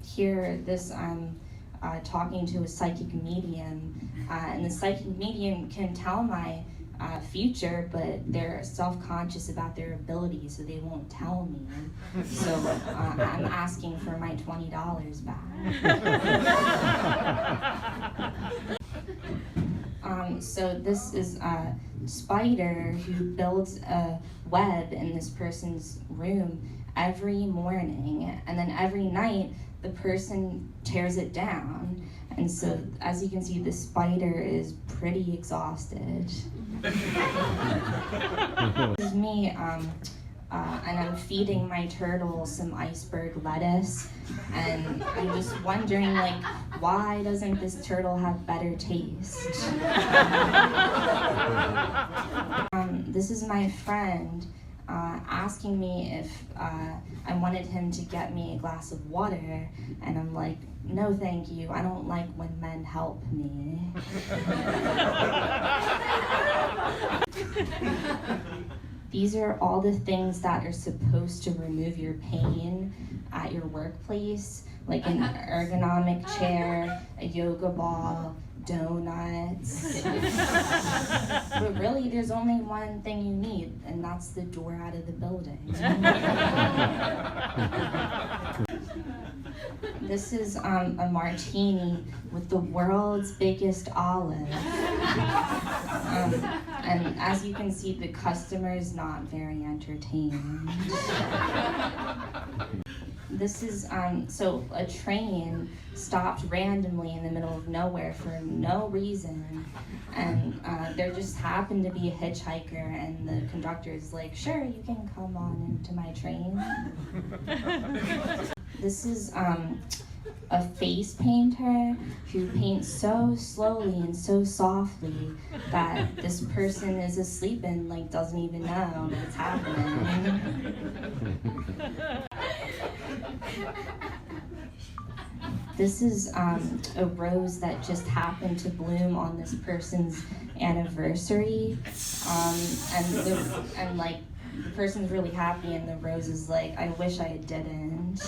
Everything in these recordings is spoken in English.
Here, I'm talking to a psychic medium, and the psychic medium can tell my future, but they're self-conscious about their abilities, so they won't tell me. So I'm asking for my $20 back. So this is a spider who builds a web in this person's room every morning, and then every night the person tears it down. And so, as you can see, the spider is pretty exhausted. This is me, and I'm feeding my turtle some iceberg lettuce, and I'm just wondering, like, why doesn't this turtle have better taste? This is my friend asking me if I wanted him to get me a glass of water, and I'm like, no thank you, I don't like when men help me. These are all the things that are supposed to remove your pain at your workplace, like an ergonomic chair, a yoga ball, donuts. But really, there's only one thing you need, and that's the door out of the building. This is a martini with the world's biggest olive. And as you can see, the customer is not very entertained. This is, so a train stopped randomly in the middle of nowhere for no reason, and there just happened to be a hitchhiker, and the conductor is like, sure, you can come on into my train. This is a face painter who paints so slowly and so softly that this person is asleep and like doesn't even know what's happening. This is a rose that just happened to bloom on this person's anniversary, and like the person's really happy, and the rose is like, I wish I didn't.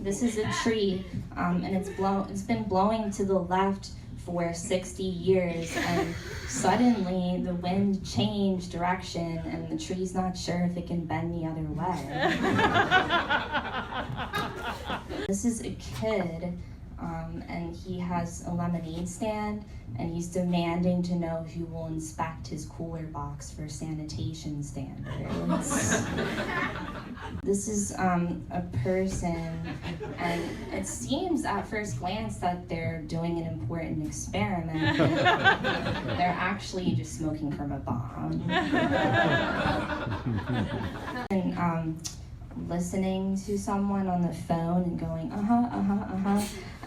This is a tree, and it's been blowing to the left for 60 years, and suddenly the wind changed direction, and the tree's not sure if it can bend the other way. This is a kid, and he has a lemonade stand, and he's demanding to know who will inspect his cooler box for sanitation standards. This is a person, and it seems at first glance that they're doing an important experiment. They're actually just smoking from a bomb. And listening to someone on the phone and going,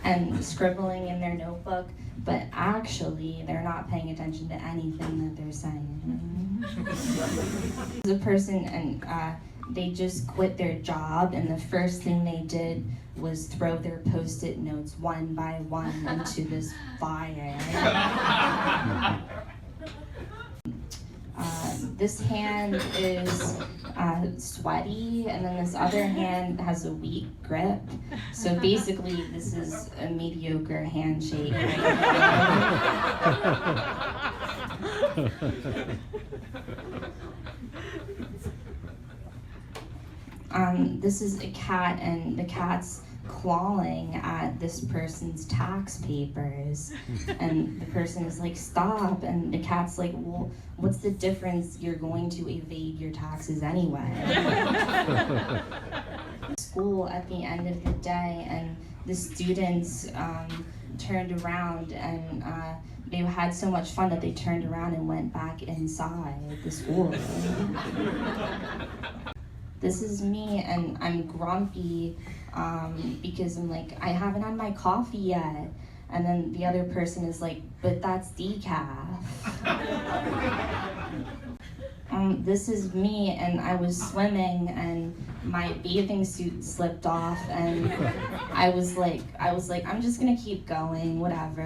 and scribbling in their notebook, but actually they're not paying attention to anything that they're saying. The person, and they just quit their job, and the first thing they did was throw their Post-it notes one by one into this fire. This hand is sweaty, and then this other hand has a weak grip. So basically, this is a mediocre handshake. This is a cat, and the cat's clawing at this person's tax papers, and the person is like, stop, and the cat's like, well, what's the difference? You're going to evade your taxes anyway. School at the end of the day, and the students turned around, and they had so much fun that they turned around and went back inside the school. This is me, and I'm grumpy because I'm like, I haven't had my coffee yet. And then the other person is like, but that's decaf. This is me, and I was swimming, and my bathing suit slipped off, and I was like, I'm just gonna keep going, whatever.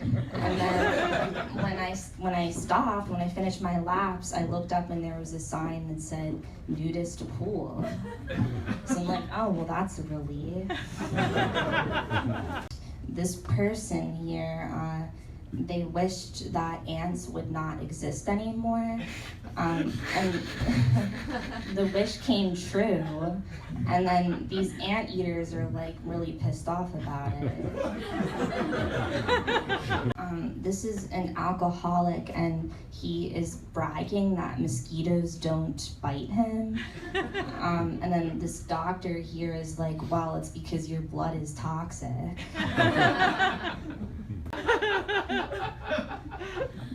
And then when I stopped, when I finished my laps, I looked up and there was a sign that said nudist pool. So I'm like, oh, well, that's a relief. This person here, they wished that ants would not exist anymore, and the wish came true, and then these anteaters are like really pissed off about it. This is an alcoholic, and he is bragging that mosquitoes don't bite him, and then this doctor here is like, well, it's because your blood is toxic.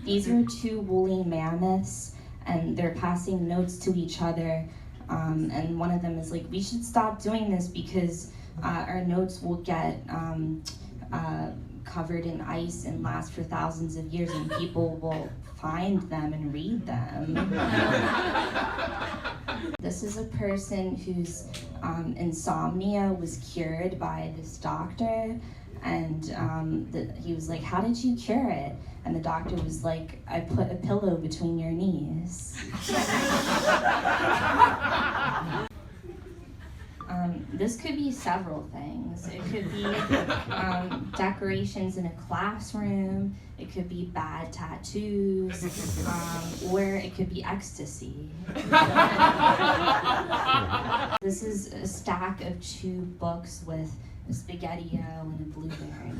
These are two woolly mammoths, and they're passing notes to each other, and one of them is like, we should stop doing this because our notes will get covered in ice and last for thousands of years, and people will find them and read them. This is a person whose insomnia was cured by this doctor. And he was like, how did you cure it? And the doctor was like, I put a pillow between your knees. This could be several things. It could be decorations in a classroom, it could be bad tattoos, or it could be ecstasy. This is a stack of 2 books with a SpaghettiO and a blueberry.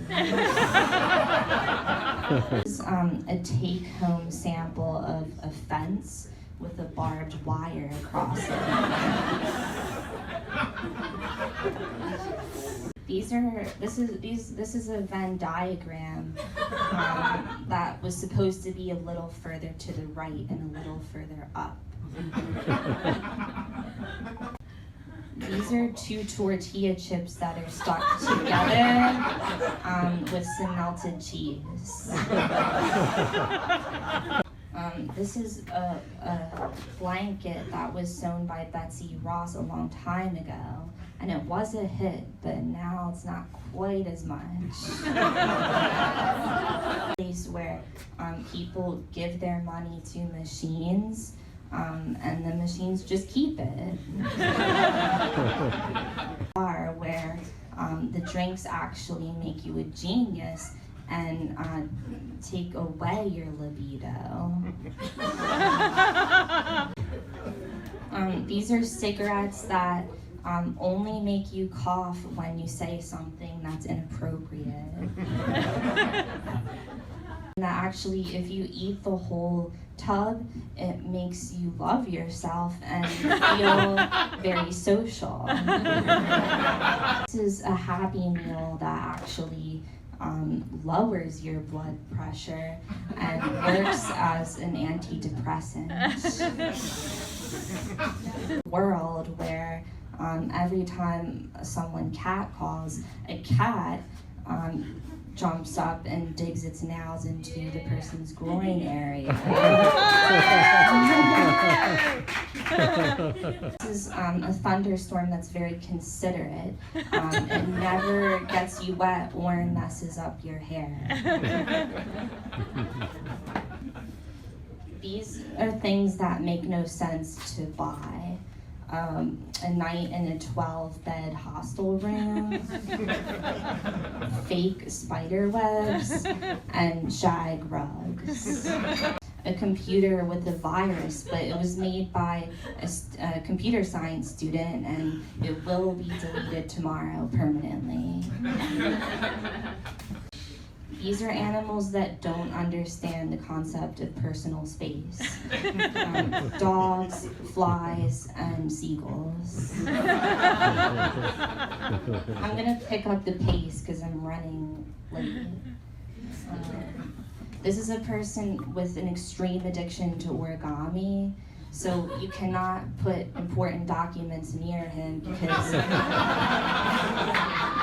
This is a take-home sample of a fence with a barbed wire across it. This is a Venn diagram that was supposed to be a little further to the right and a little further up. These are 2 tortilla chips that are stuck together with some melted cheese. This is a blanket that was sewn by Betsy Ross a long time ago, and it was a hit, but now it's not quite as much. Place where people give their money to machines, and the machines just keep it. Bar where the drinks actually make you a genius and take away your libido. These are cigarettes that only make you cough when you say something that's inappropriate. That actually, if you eat the whole tub, it makes you love yourself and feel very social. This is a Happy Meal that actually lowers your blood pressure and works as an antidepressant. World where every time someone catcalls, a cat jumps up and digs its nails into the person's groin area. This is a thunderstorm that's very considerate. It never gets you wet or messes up your hair. These are things that make no sense to buy. A night in a 12-bed hostel room, fake spider webs, and shag rugs. A computer with a virus, but it was made by a computer science student, and it will be deleted tomorrow permanently. These are animals that don't understand the concept of personal space. Dogs, flies, and seagulls. I'm gonna pick up the pace because I'm running late. This is a person with an extreme addiction to origami. So you cannot put important documents near him because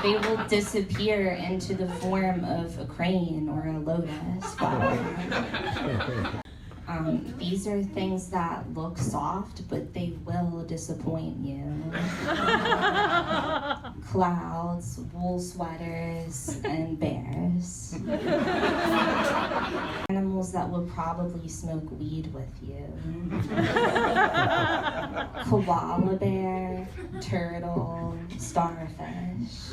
they will disappear into the form of a crane or a lotus flower. These are things that look soft, but they will disappoint you. Clouds, wool sweaters, and bears. Animals that will probably smoke weed with you. Koala bear, turtle, starfish.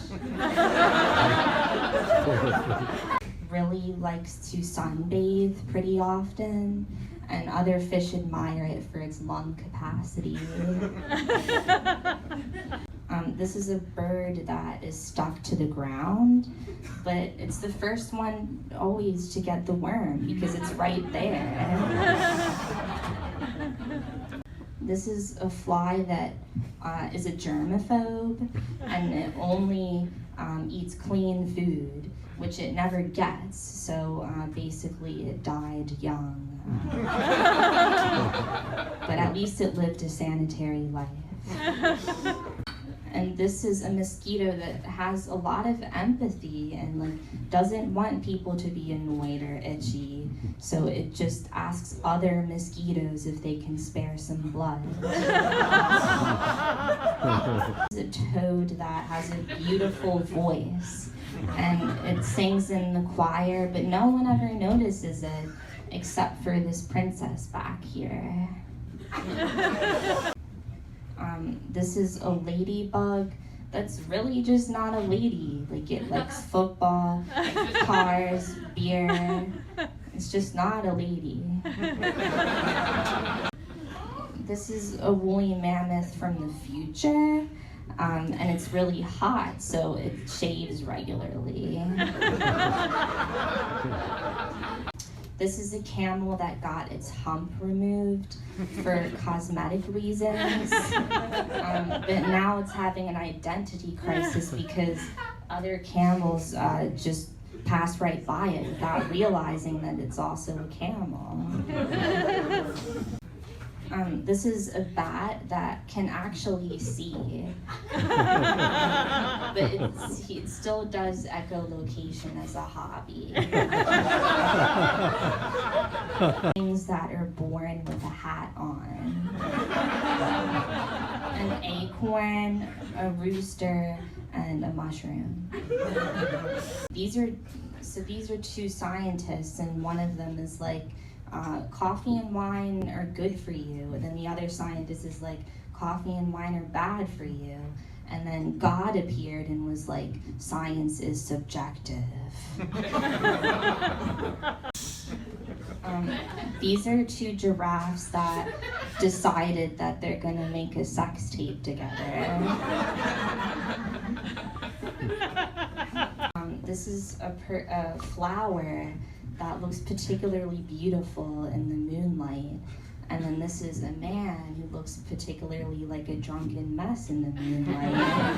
Really likes to sunbathe pretty often, and other fish admire it for its lung capacity. This is a bird that is stuck to the ground, but it's the first one always to get the worm because it's right there. This is a fly that is a germaphobe, and it only eats clean food, which it never gets, so basically it died young. But at least it lived a sanitary life. And this is a mosquito that has a lot of empathy and doesn't want people to be annoyed or itchy, so it just asks other mosquitoes if they can spare some blood. It's a toad that has a beautiful voice, and it sings in the choir, but no one ever notices it except for this princess back here. This is a ladybug that's really just not a lady. It likes football, cars, beer. It's just not a lady. This is a woolly mammoth from the future, and it's really hot, so it shaves regularly. This is a camel that got its hump removed for cosmetic reasons, but now it's having an identity crisis because other camels just pass right by it without realizing that it's also a camel. This is a bat that can actually see, but it still does echolocation as a hobby. Things that are born with a hat on. An acorn, a rooster, and a mushroom. These are two scientists, and one of them is coffee and wine are good for you, and then the other scientist is coffee and wine are bad for you, and then God appeared and was science is subjective. These are two giraffes that decided that they're gonna make a sex tape together. This is a flower that looks particularly beautiful in the moonlight. And then this is a man who looks particularly like a drunken mess in the moonlight.